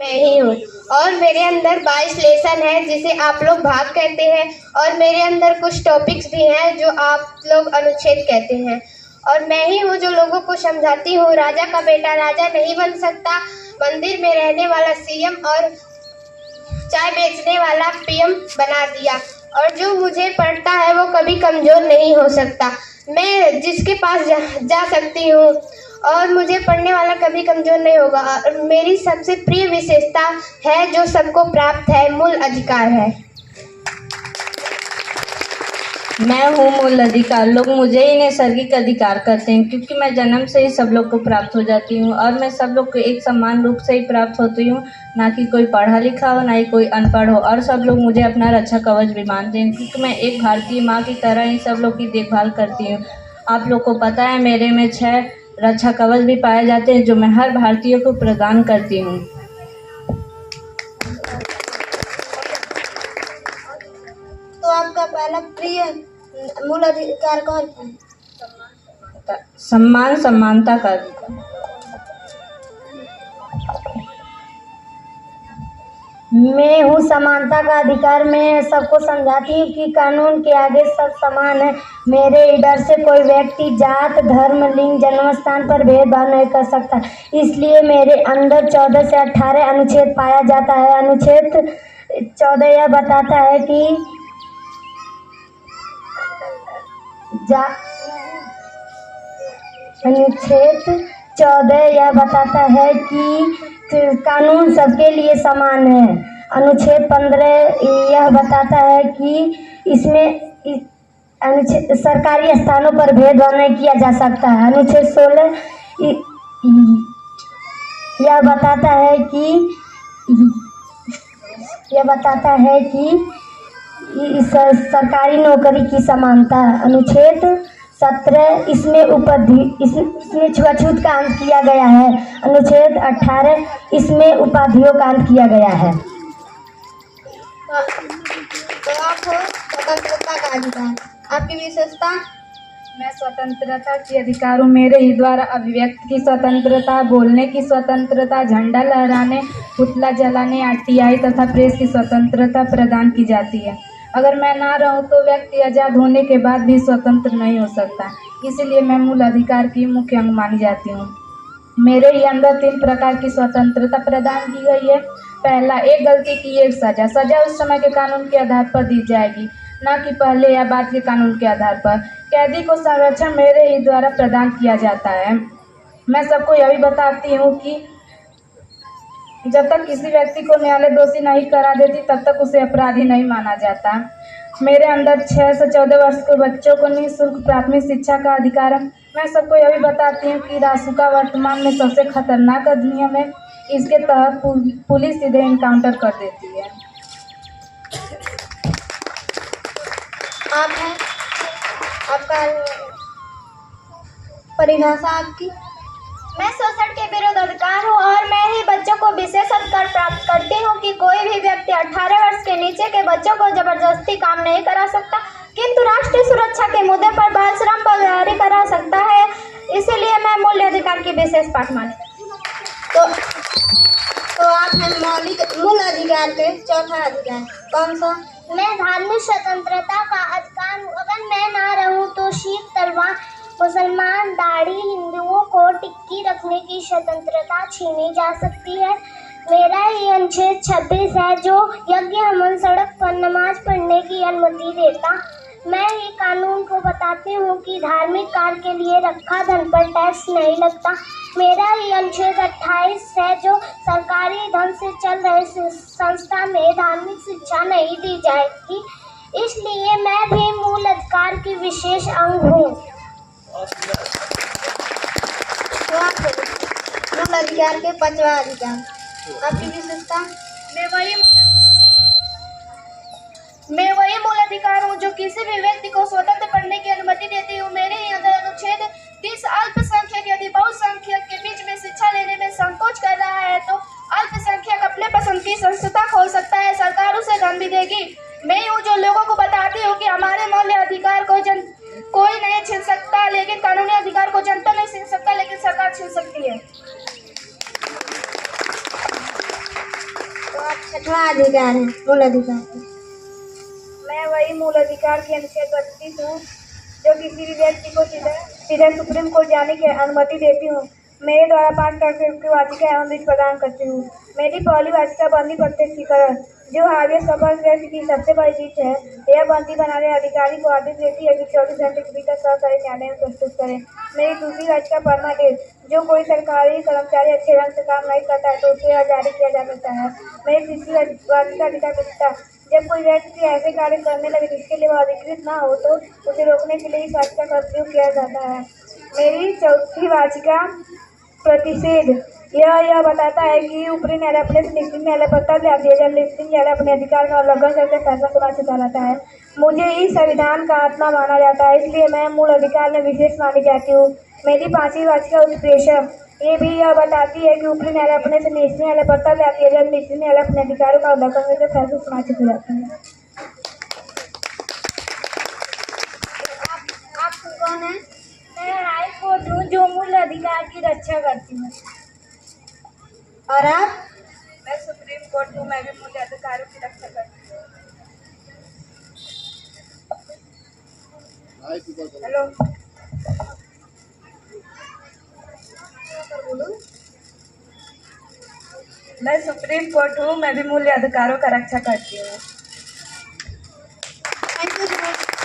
मैं ही हूँ और मेरे अंदर 22 लेसन है जिसे आप लोग भाग कहते हैं और मेरे अंदर कुछ टॉपिक्स भी हैं जो आप लोग अनुच्छेद कहते हैं और मैं ही हूँ जो लोगों को समझाती हूँ राजा का बेटा राजा नहीं बन सकता, मंदिर में रहने वाला सीएम और चाय बेचने वाला पीएम बना दिया और जो मुझे पढ़ता है वो कभी कमज़ोर नहीं हो सकता। मैं जिसके पास जा सकती हूँ और मुझे पढ़ने वाला कभी कमज़ोर नहीं होगा और मेरी सबसे प्रिय विशेषता है जो सबको प्राप्त है, मूल अधिकार है। मैं हूँ मूल अधिकार। लोग मुझे ही नैसर्गिक अधिकार कहते हैं क्योंकि मैं जन्म से ही सब लोग को प्राप्त हो जाती हूँ और मैं सब लोग को एक समान रूप से ही प्राप्त होती हूँ, ना कि कोई पढ़ा लिखा हो ना ही कोई अनपढ़ हो। और सब लोग मुझे अपना रक्षा कवच भी मानते हैं क्योंकि मैं एक भारतीय माँ की तरह ही सब लोग की देखभाल करती हूँ। आप लोग को पता है मेरे में 6 रक्षा कवच भी पाए जाते हैं जो मैं हर भारतीय को प्रदान करती हूँ। तो आपका पहला प्रिय मूल अधिकार कौन है? सम्मान समानता का अधिकार। मैं हूँ समानता का अधिकार। मैं सबको समझाती हूँ कि कानून के आगे सब समान है। मेरे इधर से कोई व्यक्ति जात धर्म लिंग जन्म स्थान पर भेदभाव नहीं कर सकता, इसलिए मेरे अंदर 14 से 18 अनुच्छेद पाया जाता है। अनुच्छेद 14 यह बताता है कि अनुच्छेद 14 यह बताता है कि कानून सबके लिए समान है। अनुच्छेद 15 यह बताता है कि इसमें सरकारी स्थानों पर भेदभाव नहीं किया जा सकता है। अनुच्छेद 16 यह बताता है कि सरकारी नौकरी की समानता। अनुच्छेद 17 इसमें छुआछूत का अंत किया गया है। अनुच्छेद 18 इसमें उपाधियों का अंत किया गया है। तो आप हो स्वतंत्रता का अधिकार। आपकी विशेषता? मैं स्वतंत्रता के अधिकार हूँ। मेरे ही द्वारा अभिव्यक्ति की स्वतंत्रता, बोलने की स्वतंत्रता, झंडा लहराने, पुतला जलाने, आरटीआई तथा प्रेस की स्वतंत्रता प्रदान की जाती है। अगर मैं ना रहूं तो व्यक्ति आज़ाद होने के बाद भी स्वतंत्र नहीं हो सकता, इसलिए मैं मूल अधिकार की मुख्य अंग मानी जाती हूँ। मेरे ही अंदर 3 प्रकार की स्वतंत्रता प्रदान की गई है। पहला, एक गलती की एक सजा। सजा उस समय के कानून के आधार पर दी जाएगी, ना कि पहले या बाद के कानून के आधार पर। कैदी को संरक्षण मेरे ही द्वारा प्रदान किया जाता है। मैं सबको यह भी बताती हूँ कि जब तक किसी व्यक्ति को न्यायालय दोषी नहीं करा देती तब तक उसे अपराधी नहीं माना जाता। मेरे अंदर 6 से 14 वर्ष के बच्चों को निःशुल्क प्राथमिक शिक्षा का अधिकार है। मैं सबको यह भी बताती हूँ कि रासुका वर्तमान में सबसे खतरनाक अधिनियम है। इसके तहत पुलिस सीधे इनकाउंटर कर देती है। आप हैं, आपका परिभाषा आपकी? मैं शोषण के विरुद्ध अधिकार हूँ और मैं ही बच्चों को विशेष अधिकार प्राप्त करती हूँ कि कोई भी व्यक्ति 18 वर्ष के नीचे के बच्चों को जबरदस्ती काम नहीं करा सकता, किंतु राष्ट्रीय सुरक्षा के मुद्दे पर बाल श्रम पर जारी करा सकता है। इसीलिए मैं मूल अधिकार की विशेष पाठ मानती हूँ। तो आप हैं मूल अधिकार के चौथा अधिकार कौन सा? मैं धार्मिक स्वतंत्रता का अधिकार हूँ। अगर मैं ना रहूँ तो सिख तलवार, मुसलमान दाढ़ी, हिंदुओं को टिक्की रखने की स्वतंत्रता छीनी जा सकती है। मेरा ही अनुच्छेद 26 है जो यज्ञ हवन सड़क पर नमाज पढ़ने की अनुमति देता। मैं ही कानून को बताती हूँ कि धार्मिक कार्य के लिए रखा धन पर टैक्स नहीं लगता। मेरा ही अनुच्छेद 28 है जो सरकारी धन से चल रहे संस्था में धार्मिक शिक्षा नहीं दी जाएगी। इसलिए मैं भी मूल अधिकार की विशेष अंग हूँ। मूल अधिकार के 5वां अधिकार आपकी विशेषता? मैं वही मूल अधिकार हूँ जो किसी भी व्यक्ति को स्वतंत्र पढ़ने की अनुमति देती हूँ। मेरे ही अंदर अनुच्छेद 30 अल्पसंख्यक यदि बहुसंख्यक के बीच में शिक्षा लेने में संकोच कर रहा है तो अल्पसंख्यक अपने पसंद की संस्था खोल सकता है, सरकार उसे धन भी देगी। मैं हूँ जो लोगों को बताती हूँ कि हमारे मूल्य अधिकार को कोई नहीं छीन सकता, लेकिन कानूनी अधिकार को जनता नहीं छीन सकता, लेकिन सरकार छीन सकती है। छठवां अधिकार है मूल अधिकार। मैं वही मूल अधिकार की अनुच्छेद 32 हूँ जो किसी भी व्यक्ति को सीधे सुप्रीम कोर्ट जाने की अनुमति देती हूँ। मेरे द्वारा 5 की वाचिका एवं रिट प्रदान करती हूँ। मेरी पहली वाचिका बंदी प्रत्यक्षीकरण जो हालिया सभा की सबसे बड़ी रिट है। यह बंदी बनाने अधिकारी को आदेश देती है कि 24 घंटे के भीतर सहकारी न्यायालय में प्रस्तुत करें। मेरी दूसरी वाचिका परमानेंट जो कोई सरकारी कर्मचारी अच्छे ढंग से काम नहीं करता है तो उसे यह जारी किया जा सकता है। मेरी तीसरी वाचिका अधिकारिता जब कोई व्यक्ति ऐसे कार्य करने लगे जिसके लिए वह अधिकृत ना हो तो उसे रोकने के लिए इस वाचिका का उपयोग किया जाता है। मेरी चौथी वाचिका प्रतिषेध यह बताता है कि ऊपरी न्यायालय अपने से निचली न्यायालय पर तब जाती है जब निचली न्यायालय अपने अधिकार का उल्लंघन करके फैसला सुना चुका रहता है। मुझे इस संविधान का आत्मा माना जाता है इसलिए मैं मूल अधिकार में विशेष मानी जाती हूँ। मेरी पांचवी वाचिका उत्प्रेषण ये भी यह बताती है कि ऊपरी न्यायालय अपने से निचली न्यायालय पर तब जाती है जब निचली न्यायालय अपने अधिकारों का उल्लंघन करके फैसला सुना चुकी रहती है। आप कौन है? मैं हाई कोर्ट हूँ जो मूल अधिकार की रक्षा करती हूँ। और आप? मैं सुप्रीम कोर्ट हूँ, मैं भी मूल अधिकारों की रक्षा करती हूँ। हेलो मैं सुप्रीम कोर्ट हूँ, मैं भी मूल अधिकारों का रक्षा करती हूँ। Thank you.